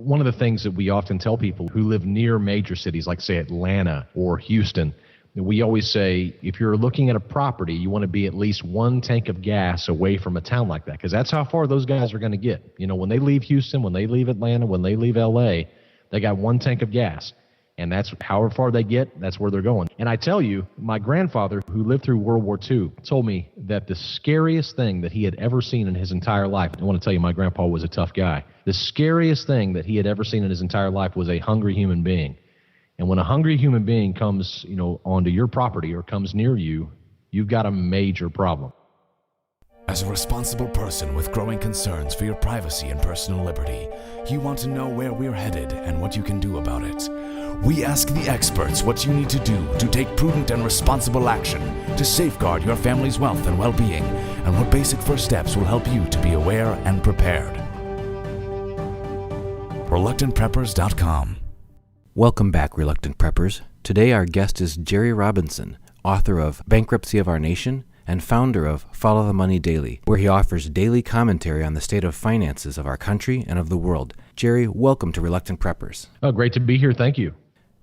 one of the things that we often tell people who live near major cities, like say Atlanta or Houston, we always say, if you're looking at a property, you want to be at least one tank of gas away from a town like that, because that's how far those guys are going to get. When they leave Houston, when they leave Atlanta, when they leave LA, they got one tank of gas. And that's however far they get, that's where they're going. And I tell you, my grandfather, who lived through World War II, told me that the scariest thing that he had ever seen in his entire life, I want to tell you, my grandpa was a tough guy. The scariest thing that he had ever seen in his entire life was a hungry human being. And when a hungry human being comes, onto your property or comes near you, you've got a major problem. As a responsible person with growing concerns for your privacy and personal liberty, you want to know where we're headed and what you can do about it. We ask the experts what you need to do to take prudent and responsible action to safeguard your family's wealth and well-being, and what basic first steps will help you to be aware and prepared. ReluctantPreppers.com. Welcome back, Reluctant Preppers. Today our guest is Jerry Robinson, author of Bankruptcy of Our Nation and founder of Follow the Money Daily, where he offers daily commentary on the state of finances of our country and of the world. Jerry, welcome to Reluctant Preppers. Oh, great to be here. Thank you.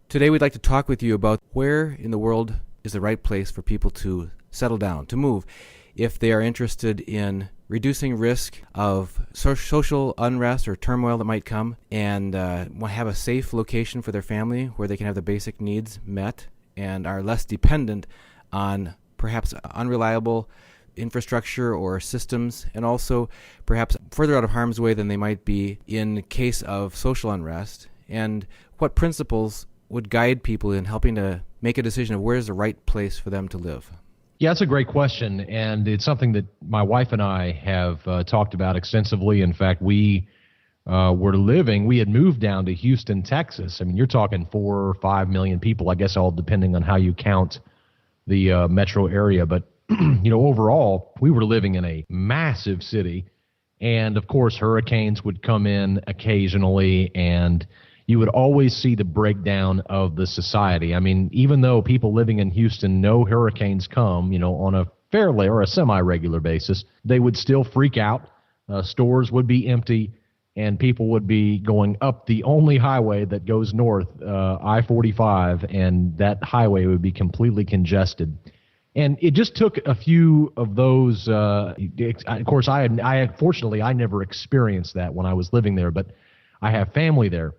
Today we'd like to talk with you about where in the world is the right place for people to settle down, to move, if they are interested in reducing risk of social unrest or turmoil that might come, and have a safe location for their family where they can have the basic needs met and are less dependent on perhaps unreliable infrastructure or systems, and also perhaps further out of harm's way than they might be in case of social unrest, and what principles would guide people in helping to make a decision of where's the right place for them to live? Yeah, that's a great question, and it's something that my wife and I have talked about extensively. In fact, we had moved down to Houston, Texas. I mean, you're talking 4 or 5 million people, I guess, all depending on how you count the metro area. But, overall, we were living in a massive city, and, of course, hurricanes would come in occasionally, and you would always see the breakdown of the society. I mean, even though people living in Houston know hurricanes come, on a fairly or a semi-regular basis, they would still freak out. Stores would be empty, and people would be going up the only highway that goes north, I-45, and that highway would be completely congested. And it just took a few of those. Of course, fortunately, I never experienced that when I was living there, but I have family there.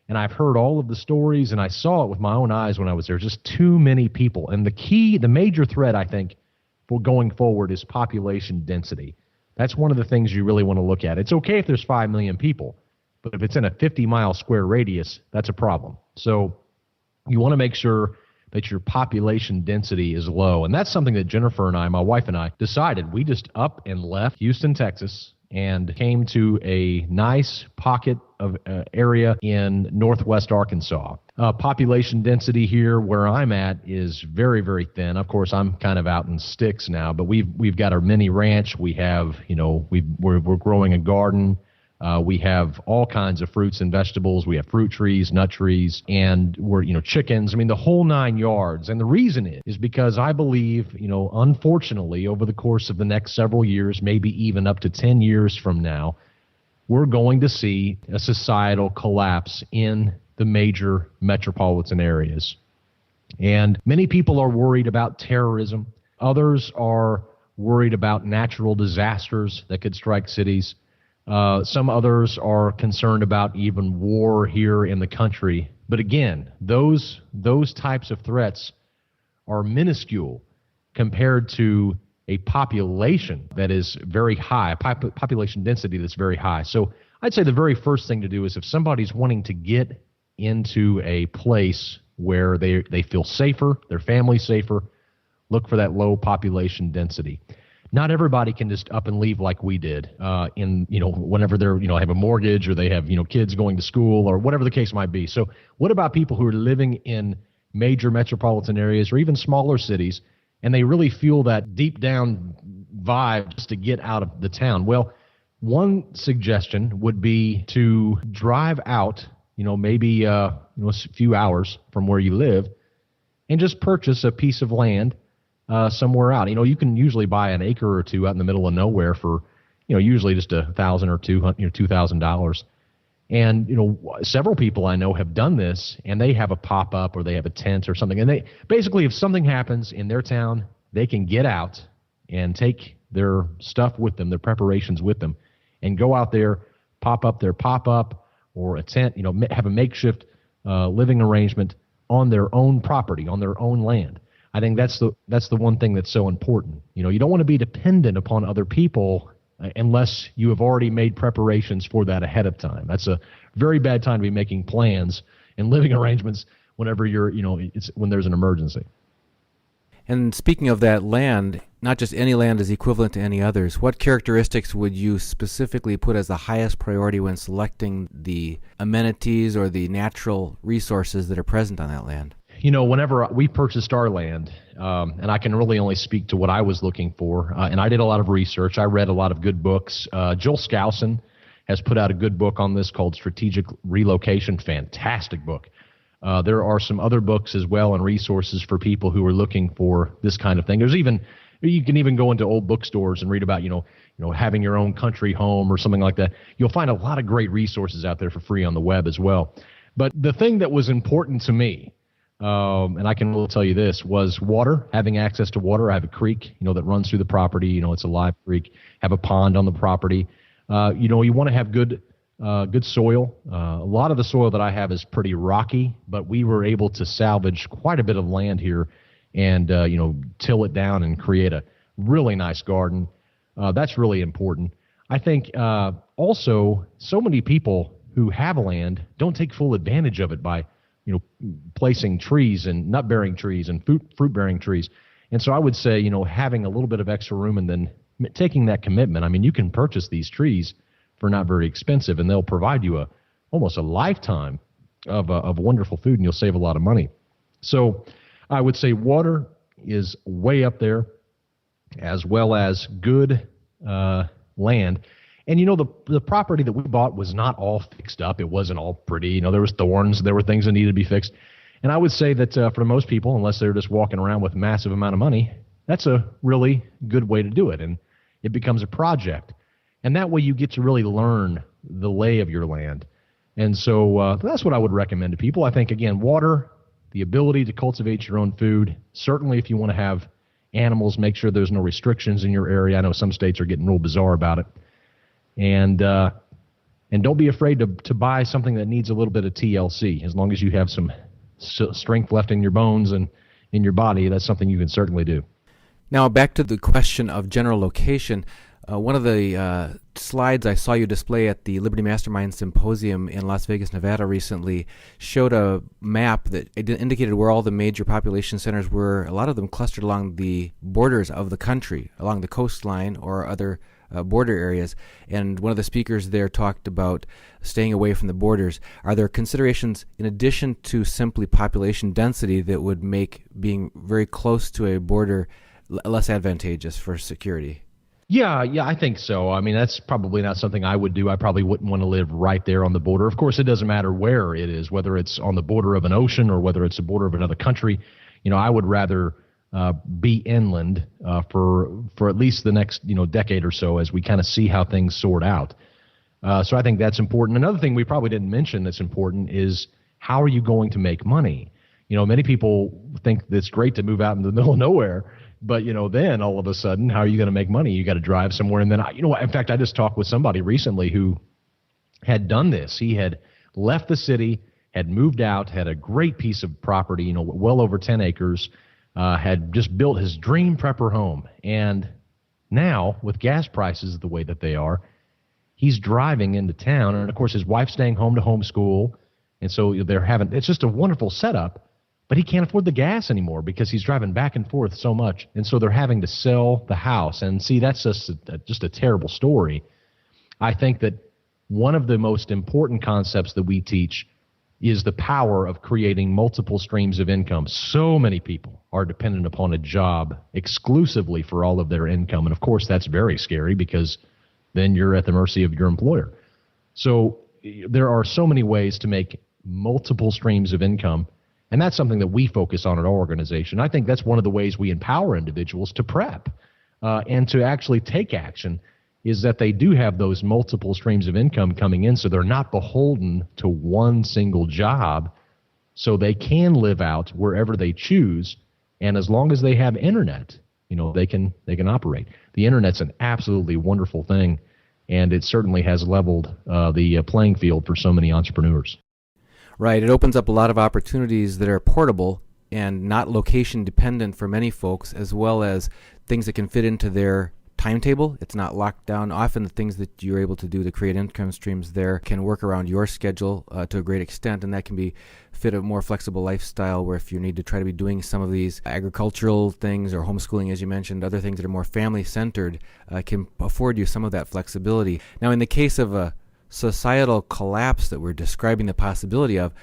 And I've heard all of the stories, and I saw it with my own eyes when I was there. Just too many people. And the major threat, I think, for going forward is population density. That's one of the things you really want to look at. It's okay if there's 5 million people, but if it's in a 50-mile square radius, that's a problem. So you want to make sure that your population density is low. And that's something that Jennifer and I, my wife and I, decided. We just up and left Houston, Texas, and came to a nice pocket of area in northwest Arkansas. Population density here where I'm at is very, very thin. Of course, I'm kind of out in sticks now, but we've got our mini ranch. We have, we're growing a garden. We have all kinds of fruits and vegetables. We have fruit trees, nut trees, and we're, chickens. I mean, the whole 9 yards. And the reason is because I believe, unfortunately, over the course of the next several years, maybe even up to 10 years from now, we're going to see a societal collapse in the major metropolitan areas. And many people are worried about terrorism. Others are worried about natural disasters that could strike cities. Some others are concerned about even war here in the country. But again, those types of threats are minuscule compared to a population that is very high, population density that's very high. So I'd say the very first thing to do is if somebody's wanting to get into a place where they feel safer, their family's safer, look for that low population density. Not everybody can just up and leave like we did whenever they're, have a mortgage or they have, kids going to school or whatever the case might be. So what about people who are living in major metropolitan areas or even smaller cities and they really feel that deep down vibe just to get out of the town? Well, one suggestion would be to drive out, maybe a few hours from where you live and just purchase a piece of land somewhere out. You can usually buy an acre or two out in the middle of nowhere for, usually just $1,000 or $2,000. And, several people I know have done this, and they have a pop-up or they have a tent or something. And they basically, if something happens in their town, they can get out and take their stuff with them, their preparations with them, and go out there, pop up their pop-up or a tent, have a makeshift living arrangement on their own property, on their own land. I think that's the one thing that's so important. You don't want to be dependent upon other people unless you have already made preparations for that ahead of time. That's a very bad time to be making plans and living arrangements whenever it's when there's an emergency. And speaking of that land, not just any land is equivalent to any others. What characteristics would you specifically put as the highest priority when selecting the amenities or the natural resources that are present on that land? Whenever we purchased our land, and I can really only speak to what I was looking for, and I did a lot of research. I read a lot of good books. Joel Skousen has put out a good book on this called Strategic Relocation. Fantastic book. There are some other books as well and resources for people who are looking for this kind of thing. You can even go into old bookstores and read about, having your own country home or something like that. You'll find a lot of great resources out there for free on the web as well. But the thing that was important to me, and I can really tell you this, was water, having access to water. I have a creek, that runs through the property. It's a live creek. Have a pond on the property. You want to have good soil. A lot of the soil that I have is pretty rocky, but we were able to salvage quite a bit of land here and, till it down and create a really nice garden. That's really important. I think also so many people who have land don't take full advantage of it by placing trees and nut-bearing trees and fruit-bearing trees. And so I would say, having a little bit of extra room and then taking that commitment. I mean, you can purchase these trees for not very expensive, and they'll provide you almost a lifetime of wonderful food, and you'll save a lot of money. So I would say water is way up there, as well as good land. And, the property that we bought was not all fixed up. It wasn't all pretty. There was thorns. There were things that needed to be fixed. And I would say that for most people, unless they're just walking around with a massive amount of money, that's a really good way to do it. And it becomes a project. And that way you get to really learn the lay of your land. And so that's what I would recommend to people. I think, again, water, the ability to cultivate your own food. Certainly if you want to have animals, make sure there's no restrictions in your area. I know some states are getting real bizarre about it. And don't be afraid to buy something that needs a little bit of TLC. As long as you have some strength left in your bones and in your body, that's something you can certainly do. Now, back to the question of general location. One of the slides I saw you display at the Liberty Mastermind Symposium in Las Vegas, Nevada recently showed a map that indicated where all the major population centers were, a lot of them clustered along the borders of the country, along the coastline or other border areas. And one of the speakers there talked about staying away from the borders. Are there considerations in addition to simply population density that would make being very close to a border less advantageous for security? Yeah, I think so. I mean, that's probably not something I would do. I probably wouldn't want to live right there on the border. Of course, it doesn't matter where it is, whether it's on the border of an ocean or whether it's the border of another country. I would rather be inland for at least the next decade or so as we kind of see how things sort out. So I think that's important. Another thing we probably didn't mention that's important is how are you going to make money? Many people think it's great to move out in the middle of nowhere. But, then all of a sudden, how are you going to make money? You got to drive somewhere. And then, in fact, I just talked with somebody recently who had done this. He had left the city, had moved out, had a great piece of property, well over 10 acres, had just built his dream prepper home. And now, with gas prices the way that they are, he's driving into town. And, of course, his wife's staying home to homeschool. And so it's just a wonderful setup. But he can't afford the gas anymore because he's driving back and forth so much. And so they're having to sell the house. And see, that's just a terrible story. I think that one of the most important concepts that we teach is the power of creating multiple streams of income. So many people are dependent upon a job exclusively for all of their income. And of course, that's very scary because then you're at the mercy of your employer. So there are so many ways to make multiple streams of income. And that's something that we focus on at our organization. I think that's one of the ways we empower individuals to prep and to actually take action is that they do have those multiple streams of income coming in, so they're not beholden to one single job, so they can live out wherever they choose, and as long as they have internet, they can operate. The internet's an absolutely wonderful thing, and it certainly has leveled the playing field for so many entrepreneurs. Right. It opens up a lot of opportunities that are portable and not location dependent for many folks, as well as things that can fit into their timetable. It's not locked down. Often the things that you're able to do to create income streams there can work around your schedule to a great extent, and that can be fit a more flexible lifestyle where if you need to try to be doing some of these agricultural things or homeschooling, as you mentioned, other things that are more family-centered can afford you some of that flexibility. Now, in the case of a societal collapse that we're describing the possibility of,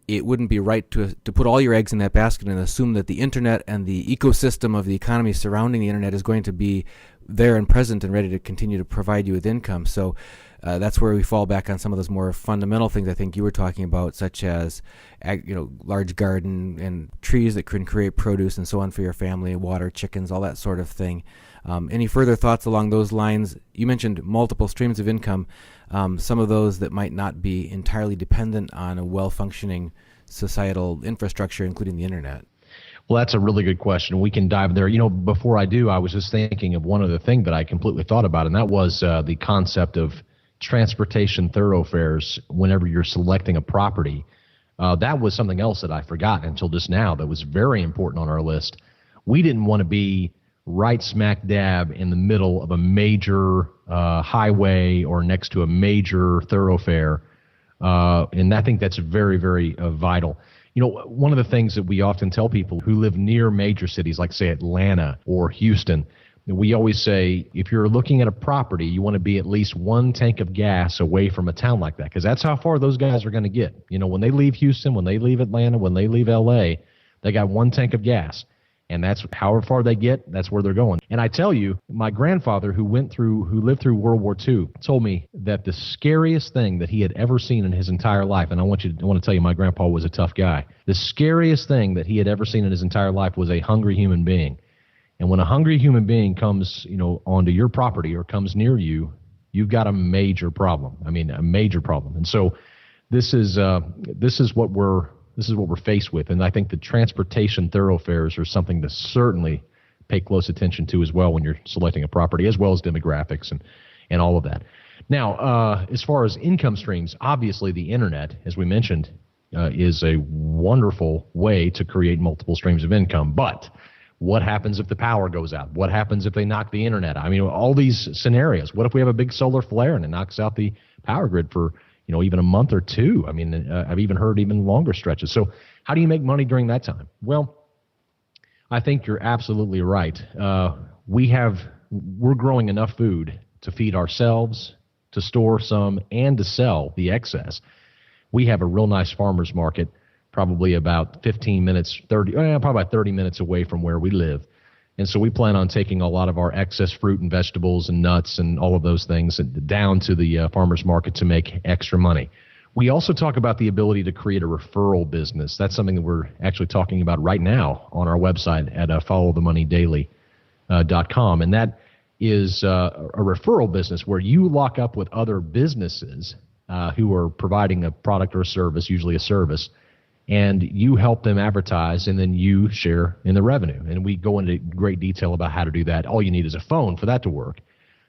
it wouldn't be right to put all your eggs in that basket and assume that the internet and the ecosystem of the economy surrounding the internet is going to be there and present and ready to continue to provide you with income. So that's where we fall back on some of those more fundamental things I think you were talking about, such as large garden and trees that can create produce and so on for your family, water, chickens, all that sort of thing. Any further thoughts along those lines? You mentioned multiple streams of income, some of those that might not be entirely dependent on a well-functioning societal infrastructure, including the internet. Well, that's a really good question. We can dive there. Before I do, I was just thinking of one other thing that I completely thought about, and that was the concept of transportation thoroughfares whenever you're selecting a property. That was something else that I forgot until just now that was very important on our list. We didn't want to be right smack dab in the middle of a major highway or next to a major thoroughfare, and I think that's very, very vital. One of the things that we often tell people who live near major cities, like say Atlanta or Houston, we always say if you're looking at a property, you want to be at least one tank of gas away from a town like that, because that's how far those guys are going to get. When they leave Houston, when they leave Atlanta, when they leave LA, they got one tank of gas. And that's however far they get, that's where they're going. And I tell you, my grandfather who lived through World War II told me that the scariest thing that he had ever seen in his entire life, and I want to tell you, my grandpa was a tough guy. The scariest thing that he had ever seen in his entire life was a hungry human being. And when a hungry human being comes, onto your property or comes near you, you've got a major problem. I mean, a major problem. And so this is what we're faced with. And I think the transportation thoroughfares are something to certainly pay close attention to as well when you're selecting a property, as well as demographics and all of that. Now, as far as income streams, obviously the internet, as we mentioned, is a wonderful way to create multiple streams of income. But what happens if the power goes out? What happens if they knock the internet out? I mean, all these scenarios. What if we have a big solar flare and it knocks out the power grid for even a month or two? I mean, I've even heard even longer stretches. So how do you make money during that time? Well, I think you're absolutely right. We're growing enough food to feed ourselves, to store some, and to sell the excess. We have a real nice farmer's market, probably about 30 minutes away from where we live. And so we plan on taking a lot of our excess fruit and vegetables and nuts and all of those things down to the farmer's market to make extra money. We also talk about the ability to create a referral business. That's something that we're actually talking about right now on our website at followthemoneydaily.com. And that is a referral business where you lock up with other businesses who are providing a product or a service, usually a service, and you help them advertise, and then you share in the revenue. And we go into great detail about how to do that. All you need is a phone for that to work.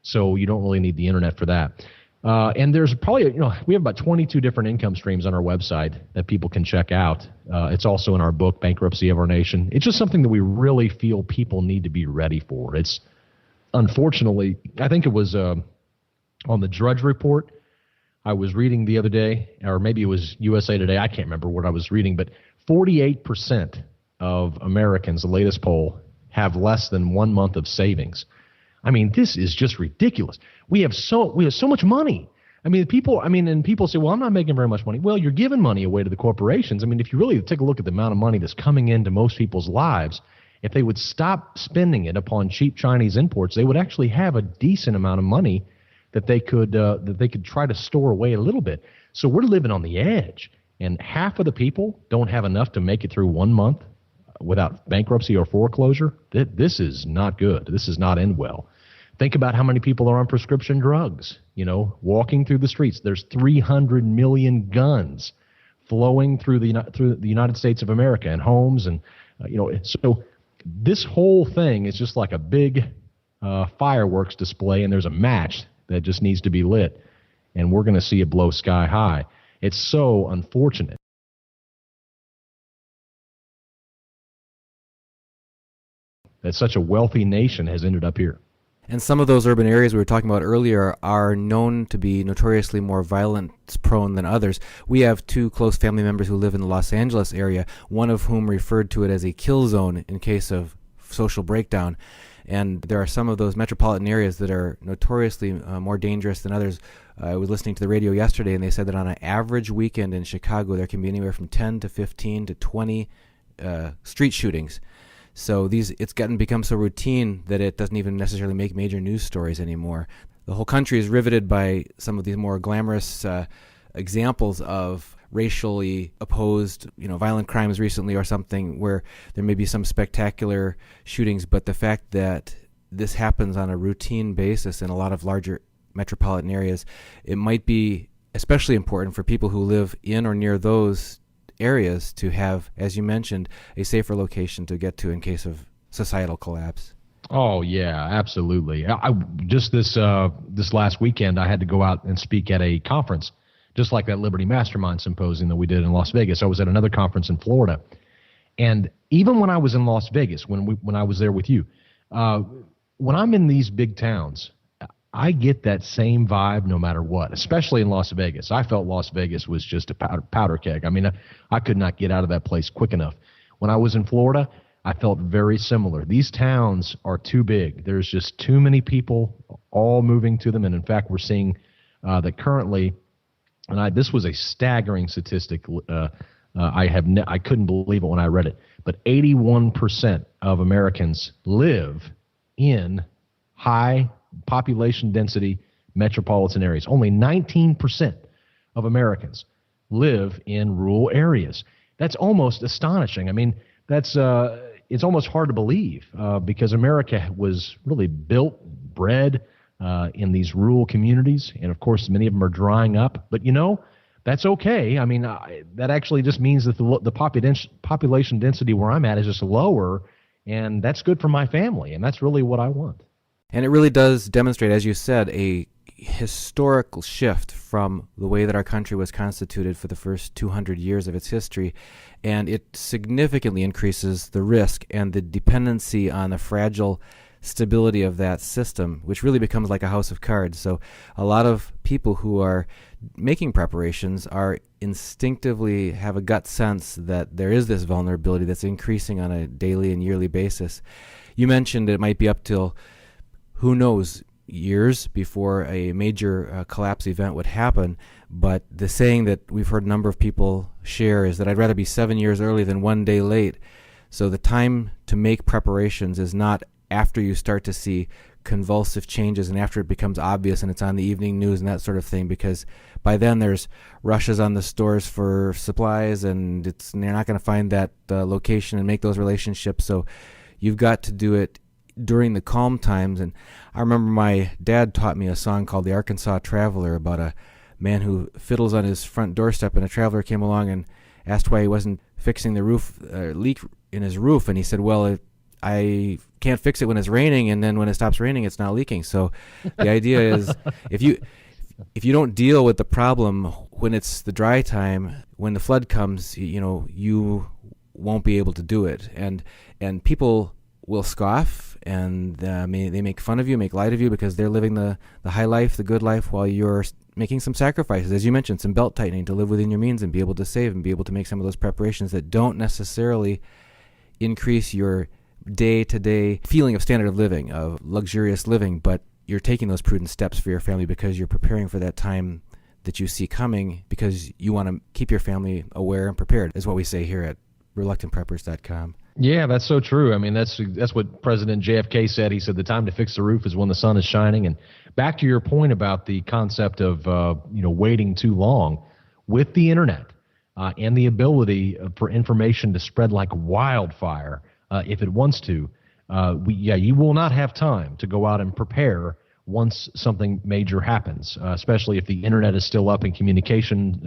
So you don't really need the internet for that. And there's probably, we have about 22 different income streams on our website that people can check out. It's also in our book, Bankruptcy of Our Nation. It's just something that we really feel people need to be ready for. It's unfortunately, I think it was on the Drudge Report, I was reading the other day, or maybe it was USA Today, I can't remember what I was reading, but 48% of Americans, the latest poll, have less than 1 month of savings. I mean, this is just ridiculous. We have so much money. And people say, well, I'm not making very much money. Well, you're giving money away to the corporations. I mean, if you really take a look at the amount of money that's coming into most people's lives, if they would stop spending it upon cheap Chinese imports, they would actually have a decent amount of money that they could try to store away a little bit. So we're living on the edge, and half of the people don't have enough to make it through 1 month without bankruptcy or foreclosure. This is not good. This does not end well. Think about how many people are on prescription drugs, walking through the streets. There's 300 million guns flowing through the United States of America and homes. And, so this whole thing is just like a big fireworks display, and there's a match that just needs to be lit, and we're going to see it blow sky high. It's so unfortunate. That such a wealthy nation has ended up here. And some of those urban areas we were talking about earlier are known to be notoriously more violence-prone than others. We have two close family members who live in the Los Angeles area, one of whom referred to it as a kill zone in case of social breakdown. And there are some of those metropolitan areas that are notoriously more dangerous than others. I was listening to the radio yesterday, and they said that on an average weekend in Chicago, there can be anywhere from 10 to 15 to 20 street shootings. So it's become so routine that it doesn't even necessarily make major news stories anymore. The whole country is riveted by some of these more glamorous examples of racially opposed, violent crimes recently or something where there may be some spectacular shootings, but the fact that this happens on a routine basis in a lot of larger metropolitan areas, it might be especially important for people who live in or near those areas to have, as you mentioned, a safer location to get to in case of societal collapse. Oh yeah, absolutely. I just this last weekend I had to go out and speak at a conference, just like that Liberty Mastermind Symposium that we did in Las Vegas. I was at another conference in Florida, and even when I was in Las Vegas, when I was there with you, when I'm in these big towns, I get that same vibe no matter what, especially in Las Vegas. I felt Las Vegas was just a powder keg. I mean, I could not get out of that place quick enough. When I was in Florida, I felt very similar. These towns are too big. There's just too many people all moving to them. And in fact, we're seeing that currently, and this was a staggering statistic. I couldn't believe it when I read it, but 81% of Americans live in high population density metropolitan areas. Only 19% of Americans live in rural areas. That's almost astonishing. I mean, it's almost hard to believe because America was really bred in these rural communities, and of course many of them are drying up. But that's okay. I mean, that actually just means that the population density where I'm at is just lower, and that's good for my family, and that's really what I want. And it really does demonstrate, as you said, a historical shift from the way that our country was constituted for the first 200 years of its history. And it significantly increases the risk and the dependency on the fragile stability of that system, which really becomes like a house of cards. So a lot of people who are making preparations are instinctively have a gut sense that there is this vulnerability that's increasing on a daily and yearly basis. You mentioned it might be up till who knows, years before a major collapse event would happen. But the saying that we've heard a number of people share is that I'd rather be 7 years early than 1 day late. So the time to make preparations is not after you start to see convulsive changes and after it becomes obvious and it's on the evening news and that sort of thing, because by then there's rushes on the stores for supplies and they're not going to find that location and make those relationships. So you've got to do it during the calm times. And I remember my dad taught me a song called The Arkansas Traveler about a man who fiddles on his front doorstep, and a traveler came along and asked why he wasn't fixing the leak in his roof. And he said, well, I can't fix it when it's raining, and then when it stops raining, it's not leaking. So the idea is if you don't deal with the problem when it's the dry time, when the flood comes, you won't be able to do it. And people will scoff, and they make fun of you, make light of you, because they're living the high life, the good life, while you're making some sacrifices, as you mentioned, some belt tightening to live within your means and be able to save and be able to make some of those preparations that don't necessarily increase your day-to-day feeling of standard of living, of luxurious living, but you're taking those prudent steps for your family because you're preparing for that time that you see coming, because you want to keep your family aware and prepared, is what we say here at reluctantpreppers.com. Yeah, that's so true. I mean, that's what President JFK said. He said the time to fix the roof is when the sun is shining. And back to your point about the concept of waiting too long, with the internet and the ability for information to spread like wildfire if it wants to, you will not have time to go out and prepare once something major happens, especially if the internet is still up and communication,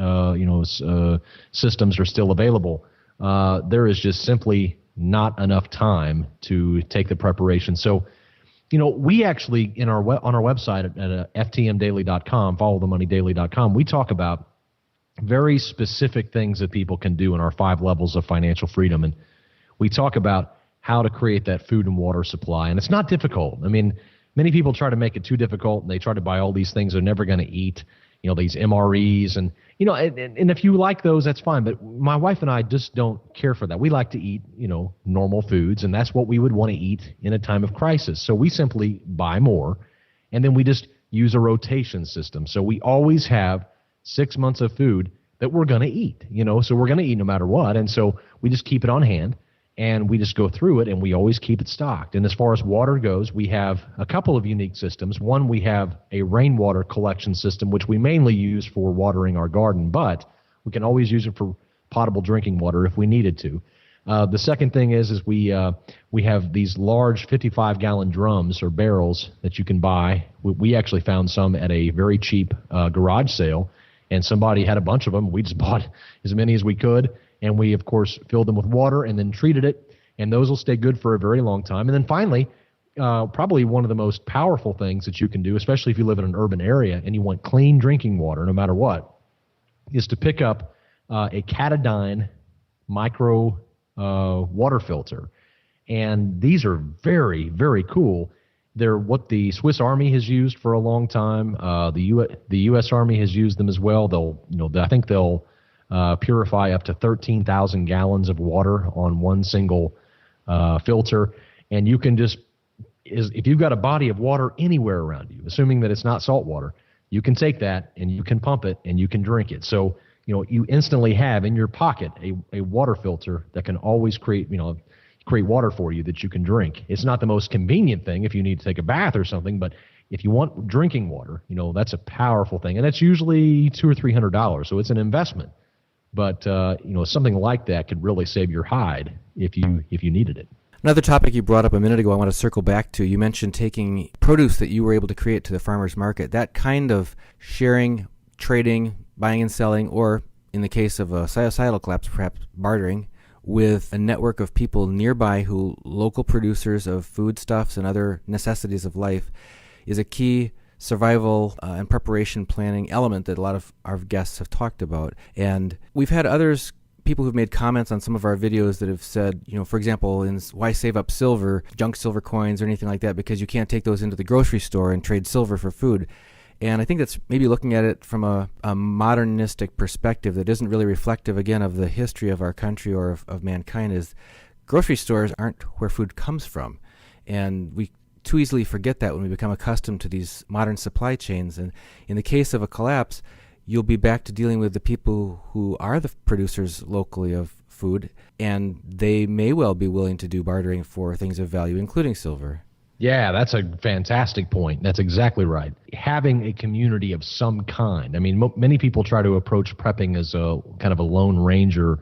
systems are still available. There is just simply not enough time to take the preparation. So, we actually on our website at ftmdaily.com, followthemoneydaily.com, we talk about very specific things that people can do in our 5 levels of financial freedom, and we talk about how to create that food and water supply. And it's not difficult. I mean, many people try to make it too difficult, and they try to buy all these things they're never going to eat, these MREs. And, and if you like those, that's fine. But my wife and I just don't care for that. We like to eat, normal foods, and that's what we would want to eat in a time of crisis. So we simply buy more, and then we just use a rotation system. So we always have 6 months of food that we're going to eat, so we're going to eat no matter what. And so we just keep it on hand. And we just go through it, and we always keep it stocked. And as far as water goes, we have a couple of unique systems. One, we have a rainwater collection system, which we mainly use for watering our garden, but we can always use it for potable drinking water if we needed to. The second thing is we have these large 55-gallon drums or barrels that you can buy. We actually found some at a very cheap garage sale, and somebody had a bunch of them. We just bought as many as we could. And we, of course, filled them with water and then treated it, and those will stay good for a very long time. And then finally, probably one of the most powerful things that you can do, especially if you live in an urban area and you want clean drinking water no matter what, is to pick up a Catadine micro water filter. And these are very, very cool. They're what the Swiss Army has used for a long time. The U.S. Army has used them as well. I think they'll purify up to 13,000 gallons of water on one single filter. And you can if you've got a body of water anywhere around you, assuming that it's not salt water, you can take that and you can pump it and you can drink it. So, you instantly have in your pocket a water filter that can always create water for you that you can drink. It's not the most convenient thing if you need to take a bath or something, but if you want drinking water, that's a powerful thing. And that's usually $200 or $300. So it's an investment. But, something like that could really save your hide if you needed it. Another topic you brought up a minute ago I want to circle back to. You mentioned taking produce that you were able to create to the farmer's market. That kind of sharing, trading, buying and selling, or in the case of a societal collapse, perhaps bartering, with a network of people nearby local producers of foodstuffs and other necessities of life, is a key survival and preparation planning element that a lot of our guests have talked about. And we've had people who've made comments on some of our videos that have said, for example, why save up silver, junk silver coins or anything like that, because you can't take those into the grocery store and trade silver for food. And I think that's maybe looking at it from a modernistic perspective that isn't really reflective, again, of the history of our country or of mankind, is grocery stores aren't where food comes from. And we too easily forget that when we become accustomed to these modern supply chains. And in the case of a collapse, you'll be back to dealing with the people who are the producers locally of food, and they may well be willing to do bartering for things of value, including silver. Yeah, that's a fantastic point. That's exactly right. Having a community of some kind. I mean, many people try to approach prepping as a kind of a Lone Ranger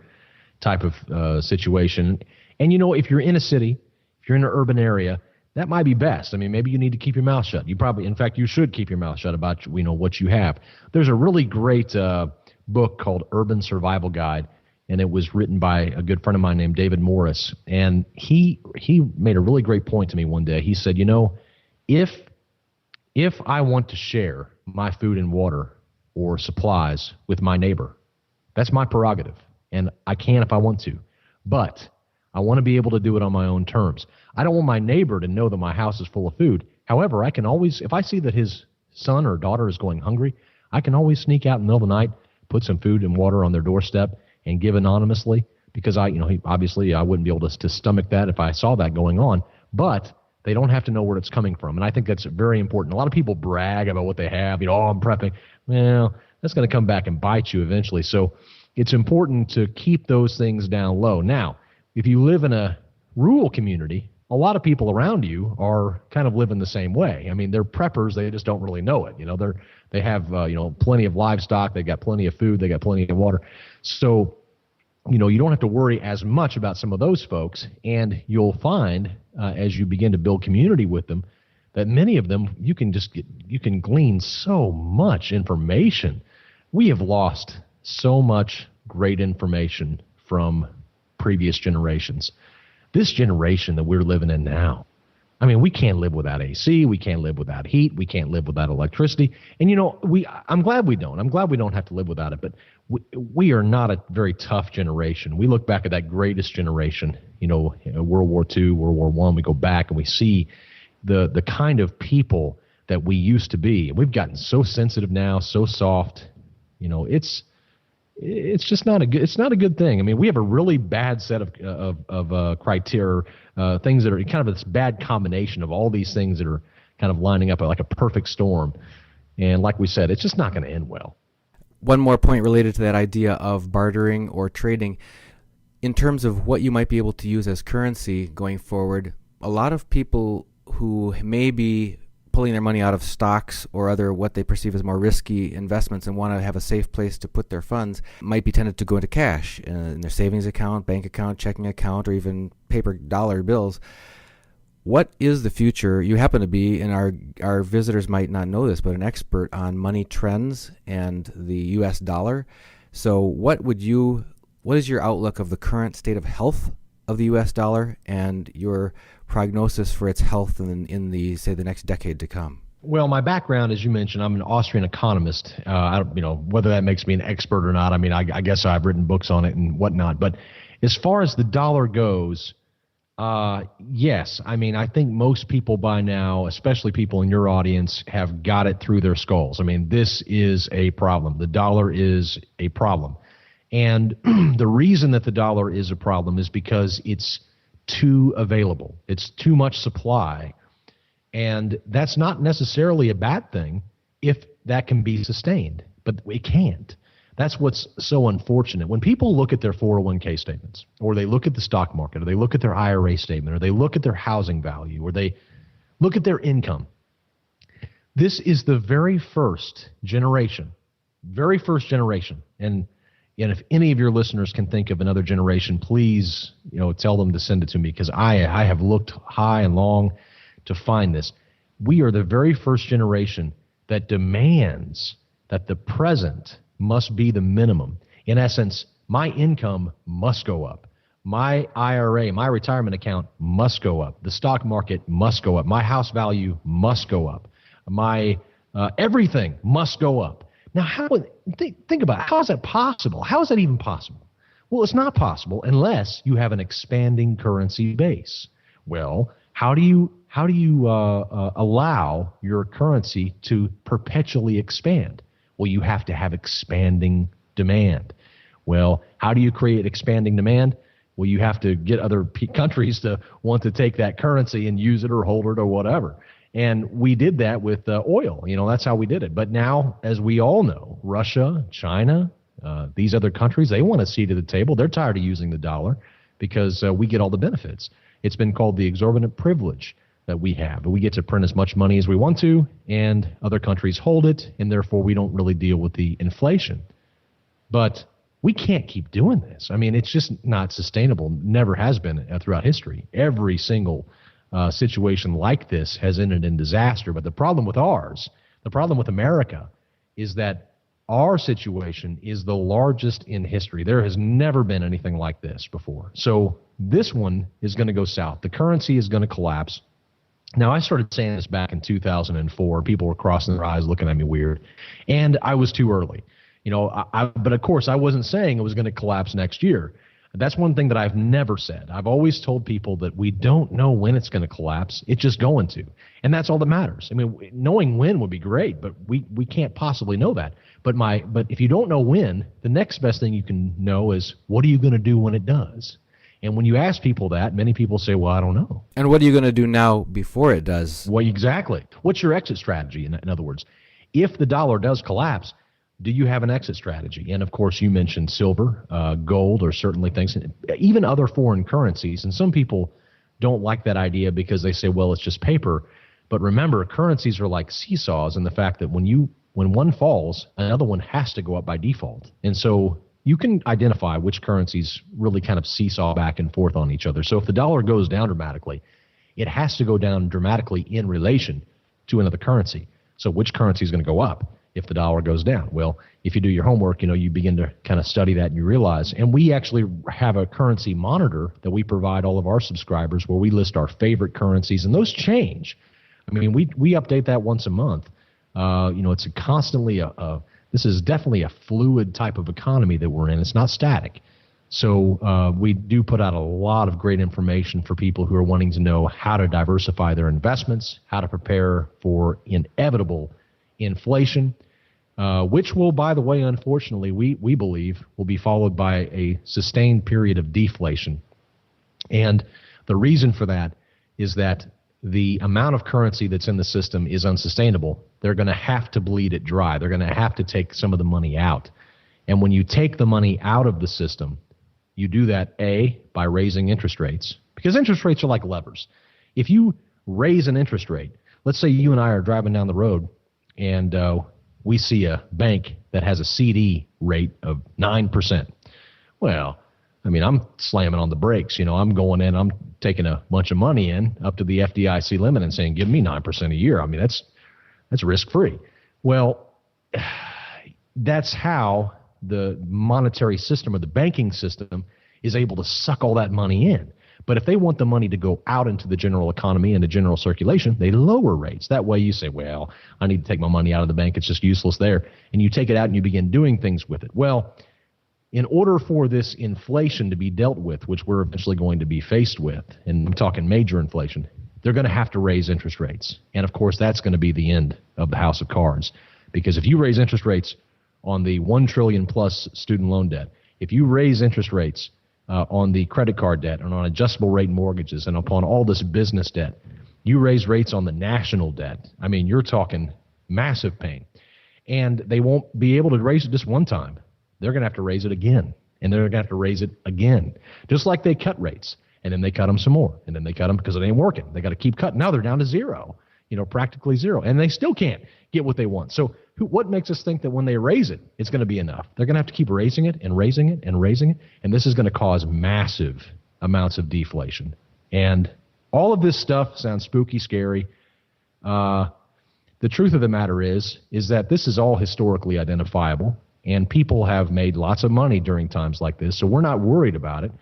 type of situation. And, if you're in a city, if you're in an urban area, that might be best. I mean, maybe you need to keep your mouth shut. In fact, you should keep your mouth shut about, what you have. There's a really great book called Urban Survival Guide, and it was written by a good friend of mine named David Morris. And he made a really great point to me one day. He said, if I want to share my food and water or supplies with my neighbor, that's my prerogative, and I can if I want to. But I want to be able to do it on my own terms. I don't want my neighbor to know that my house is full of food. However, I can always, if I see that his son or daughter is going hungry, I can always sneak out in the middle of the night, put some food and water on their doorstep, and give anonymously, because obviously I wouldn't be able to stomach that if I saw that going on. But they don't have to know where it's coming from, and I think that's very important. A lot of people brag about what they have. I'm prepping. Well, that's going to come back and bite you eventually. So it's important to keep those things down low. Now, if you live in a rural community, a lot of people around you are kind of living the same way. I mean, they're preppers. They just don't really know it. They have, plenty of livestock. They got plenty of food. They got plenty of water. So you don't have to worry as much about some of those folks, and you'll find as you begin to build community with them that many of them you can glean so much information. We have lost so much great information from previous generations. This generation that we're living in now, I mean, we can't live without AC. We can't live without heat. We can't live without electricity. And, I'm glad we don't. I'm glad we don't have to live without it. But we are not a very tough generation. We look back at that greatest generation, World War II, World War I. We go back and we see the kind of people that we used to be. We've gotten so sensitive now, so soft. It's just not a good thing. I mean, we have a really bad set of criteria, things that are kind of this bad combination of all these things that are kind of lining up like a perfect storm. And like we said, it's just not going to end well. One more point related to that idea of bartering or trading. In terms of what you might be able to use as currency going forward, a lot of people who may be pulling their money out of stocks or other what they perceive as more risky investments and want to have a safe place to put their funds might be tempted to go into cash in their savings account, bank account, checking account, or even paper dollar bills. What is the future? You happen to be, and our visitors might not know this, but an expert on money trends and the U.S. dollar. So what is your outlook of the current state of health of the U.S. dollar and your prognosis for its health in the next decade to come? Well, my background, as you mentioned, I'm an Austrian economist. Whether that makes me an expert or not, I mean, I guess I've written books on it and whatnot. But as far as the dollar goes, yes. I mean, I think most people by now, especially people in your audience, have got it through their skulls. I mean, this is a problem. The dollar is a problem. And the reason that the dollar is a problem is because it's too available. It's too much supply. And that's not necessarily a bad thing if that can be sustained, but it can't. That's what's so unfortunate. When people look at their 401k statements, or they look at the stock market, or they look at their IRA statement, or they look at their housing value, or they look at their income, this is the very first generation. And if any of your listeners can think of another generation, please, tell them to send it to me, because I have looked high and long to find this. We are the very first generation that demands that the present must be the minimum. In essence, my income must go up. My IRA, my retirement account must go up. The stock market must go up. My house value must go up. My everything must go up. Now, think about it. How is that possible? How is that even possible? Well, it's not possible unless you have an expanding currency base. Well, how do you allow your currency to perpetually expand? Well, you have to have expanding demand. Well, how do you create expanding demand? Well, you have to get other countries to want to take that currency and use it or hold it or whatever. And we did that with oil. That's how we did it. But now, as we all know, Russia, China, these other countries, they want a seat at the table. They're tired of using the dollar because we get all the benefits. It's been called the exorbitant privilege that we have. We get to print as much money as we want to, and other countries hold it, and therefore we don't really deal with the inflation. But we can't keep doing this. I mean, it's just not sustainable. Never has been throughout history. Every single situation like this has ended in disaster. But the problem with America, is that our situation is the largest in history. There has never been anything like this before. So this one is going to go south. The currency is going to collapse. Now, I started saying this back in 2004. People were crossing their eyes, looking at me weird, and I was too early. But of course, I wasn't saying it was going to collapse next year. That's one thing that I've never said. I've always told people that we don't know when it's going to collapse. It's just going to. And that's all that matters. I mean, knowing when would be great, but we can't possibly know that. But if you don't know when, the next best thing you can know is, what are you going to do when it does? And when you ask people that, many people say, well, I don't know. And what are you going to do now before it does? Well, exactly. What's your exit strategy, in other words? If the dollar does collapse, do you have an exit strategy? And, of course, you mentioned silver, gold, or certainly things, even other foreign currencies. And some people don't like that idea because they say, well, it's just paper. But remember, currencies are like seesaws in the fact that when one falls, another one has to go up by default. And so you can identify which currencies really kind of seesaw back and forth on each other. So if the dollar goes down dramatically, it has to go down dramatically in relation to another currency. So which currency is going to go up if the dollar goes down? Well, if you do your homework, you begin to kind of study that and you realize, and we actually have a currency monitor that we provide all of our subscribers where we list our favorite currencies, and those change. I mean, we update that once a month. It's constantly this is definitely a fluid type of economy that we're in. It's not static. So we do put out a lot of great information for people who are wanting to know how to diversify their investments, how to prepare for inevitable inflation, which will, by the way, unfortunately, we believe will be followed by a sustained period of deflation. And the reason for that is that the amount of currency that's in the system is unsustainable. They're going to have to bleed it dry. They're going to have to take some of the money out. And when you take the money out of the system, you do that, A, by raising interest rates, because interest rates are like levers. If you raise an interest rate, let's say you and I are driving down the road and we see a bank that has a CD rate of 9%. Well, I mean, I'm slamming on the brakes. I'm going in, I'm taking a bunch of money in up to the FDIC limit and saying, give me 9% a year. I mean, that's risk-free. Well, that's how the monetary system or the banking system is able to suck all that money in. But if they want the money to go out into the general economy and the general circulation, they lower rates. That way you say, well, I need to take my money out of the bank. It's just useless there. And you take it out and you begin doing things with it. Well, in order for this inflation to be dealt with, which we're eventually going to be faced with, and I'm talking major inflation, they're going to have to raise interest rates. And of course, that's going to be the end of the house of cards. Because if you raise interest rates on the $1 trillion plus student loan debt, if you raise interest rates on the credit card debt and on adjustable rate mortgages and upon all this business debt, you raise rates on the national debt, I mean, you're talking massive pain. And they won't be able to raise it just one time. They're going to have to raise it again, and they're going to have to raise it again, just like they cut rates, and then they cut them some more, and then they cut them because it ain't working. They got to keep cutting. Now they're down to zero, practically zero, and they still can't get what they want. So what makes us think that when they raise it, it's going to be enough? They're going to have to keep raising it and raising it and raising it, and this is going to cause massive amounts of deflation. And all of this stuff sounds spooky, scary. The truth of the matter is that this is all historically identifiable. And people have made lots of money during times like this, so we're not worried about it.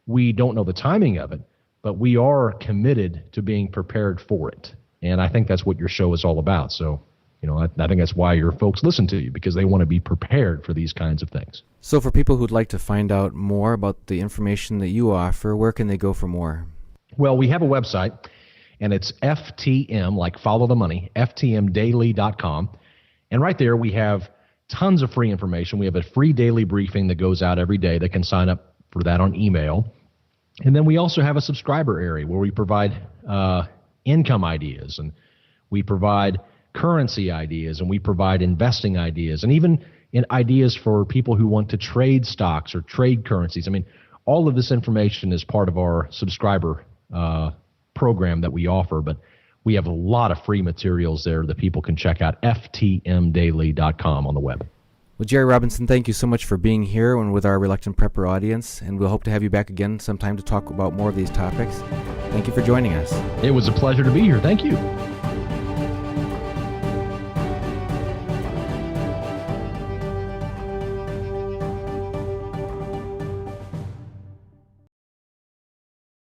We don't know the timing of it, but we are committed to being prepared for it. And I think that's what your show is all about. So, I think that's why your folks listen to you, because they want to be prepared for these kinds of things. So for people who'd like to find out more about the information that you offer, where can they go for more? Well, we have a website, and it's FTM, like follow the money, ftmdaily.com. And right there we have tons of free information. We have a free daily briefing that goes out every day. They can sign up for that on email. And then we also have a subscriber area where we provide income ideas, and we provide currency ideas, and we provide investing ideas, and even ideas for people who want to trade stocks or trade currencies. I mean, all of this information is part of our subscriber program that we offer, but we have a lot of free materials there that people can check out, ftmdaily.com on the web. Well, Jerry Robinson, thank you so much for being here and with our Reluctant Prepper audience, and we'll hope to have you back again sometime to talk about more of these topics. Thank you for joining us. It was a pleasure to be here. Thank you.